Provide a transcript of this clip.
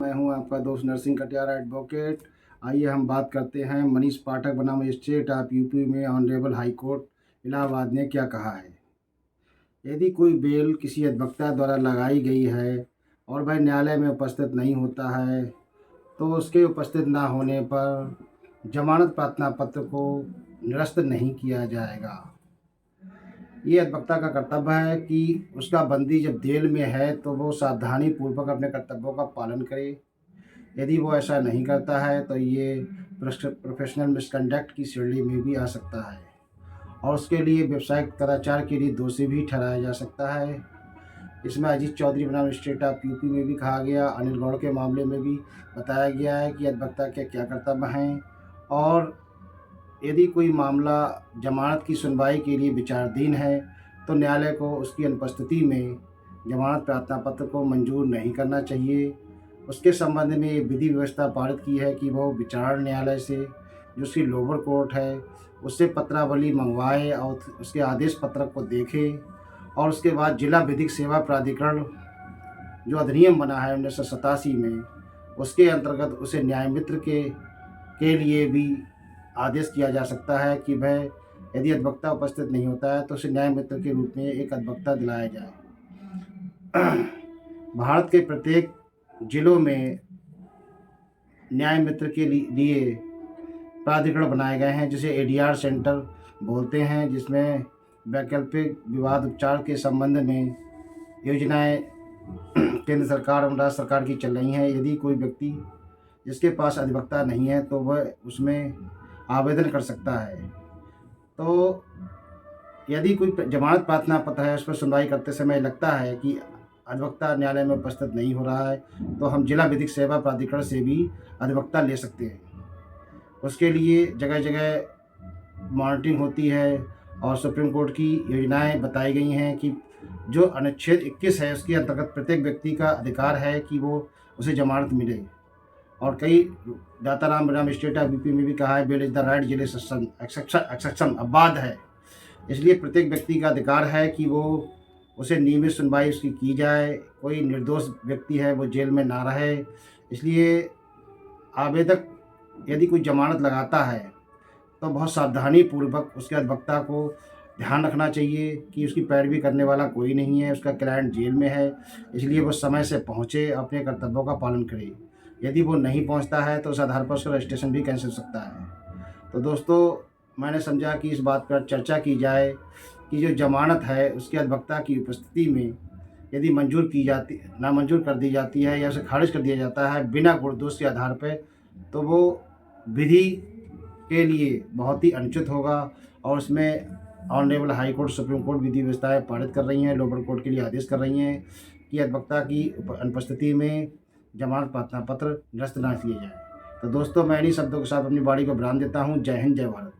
मैं हूं आपका दोस्त नरसिंह कटियारा एडवोकेट। आइए हम बात करते हैं मनीष पाठक बनाम स्टेट ऑफ यूपी में ऑनरेबल हाई कोर्ट इलाहाबाद ने क्या कहा है। यदि कोई बेल किसी अधिवक्ता द्वारा लगाई गई है और वह न्यायालय में उपस्थित नहीं होता है तो उसके उपस्थित ना होने पर जमानत प्रार्थना पत्र को निरस्त नहीं किया जाएगा। ये अधिवक्ता का कर्तव्य है कि उसका बंदी जब जेल में है तो वो सावधानी पूर्वक अपने कर्तव्यों का पालन करे। यदि वो ऐसा नहीं करता है तो ये प्रोफेशनल मिसकंडक्ट की श्रेणी में भी आ सकता है और उसके लिए व्यावसायिक कदाचार के लिए दोषी भी ठहराया जा सकता है। इसमें अजीत चौधरी बनाम स्टेट ऑफ यूपी में भी कहा गया, अनिल गौड़ के मामले में भी बताया गया है कि अधिवक्ता के क्या कर्तव्य हैं और यदि कोई मामला जमानत की सुनवाई के लिए विचाराधीन है तो न्यायालय को उसकी अनुपस्थिति में जमानत प्रार्थना पत्र को मंजूर नहीं करना चाहिए। उसके संबंध में ये विधि व्यवस्था पारित की है कि वो विचारण न्यायालय से, जो उसकी लोअर कोर्ट है, उससे पत्रावली मंगवाए और उसके आदेश पत्रक को देखे और उसके बाद जिला विधिक सेवा प्राधिकरण जो अधिनियम बना है 1987 में, उसके अंतर्गत उसे न्याय मित्र के लिए भी आदेश किया जा सकता है कि वह यदि अधिवक्ता उपस्थित नहीं होता है तो उसे न्याय मित्र के रूप में एक अधिवक्ता दिलाया जाए। भारत के प्रत्येक जिलों में न्याय मित्र के लिए प्राधिकरण बनाए गए हैं जिसे एडीआर सेंटर बोलते हैं, जिसमें वैकल्पिक विवाद उपचार के संबंध में योजनाएं केंद्र सरकार और राज्य सरकार की चल रही हैं। यदि कोई व्यक्ति जिसके पास अधिवक्ता नहीं है तो वह उसमें आवेदन कर सकता है। तो यदि कोई जमानत प्रार्थना पत्र है उस पर सुनवाई करते समय लगता है कि अधिवक्ता न्यायालय में उपस्थित नहीं हो रहा है तो हम जिला विधिक सेवा प्राधिकरण से भी अधिवक्ता ले सकते हैं। उसके लिए जगह जगह मॉनिटरिंग होती है और सुप्रीम कोर्ट की योजनाएं बताई गई हैं कि जो अनुच्छेद 21 है उसके अंतर्गत प्रत्येक व्यक्ति का अधिकार है कि वो उसे जमानत मिले। और कई दाताराम बनाम स्टेट ऑफ यूपी में भी कहा है, बेल इज द राइट जिले एक्सेप्शन अबाध है। इसलिए प्रत्येक व्यक्ति का अधिकार है कि वो उसे नियमित सुनवाई उसकी की जाए, कोई निर्दोष व्यक्ति है वो जेल में ना रहे। इसलिए आवेदक यदि कोई जमानत लगाता है तो बहुत सावधानी पूर्वक उसके अधिवक्ता को ध्यान रखना चाहिए कि उसकी पैरवी करने वाला कोई नहीं है, उसका क्लाइंट जेल में है, इसलिए वो समय से पहुँचे, अपने कर्तव्यों का पालन करे। यदि वो नहीं पहुँचता है तो उस आधार पर उसका रजिस्ट्रेशन भी कैंसिल हो सकता है। तो दोस्तों, मैंने समझा कि इस बात पर चर्चा की जाए कि जो जमानत है उसके अधिवक्ता की उपस्थिति में यदि नामंजूर कर दी जाती है या उसे खारिज कर दिया जाता है बिना गुण दोष के आधार पर, तो वो विधि के लिए बहुत ही अनुचित होगा और उसमें honourable high court, supreme court विधि व्यवस्थाएं पारित कर रही हैं, लोअर कोर्ट के लिए आदेश कर रही हैं कि अधिवक्ता की अनुपस्थिति में जमानत प्रार्थना पत्र निरस्त न किए जाए। तो दोस्तों, मैं इन्हीं शब्दों के साथ अपनी वाणी को विराम देता हूँ। जय हिंद, जय भारत।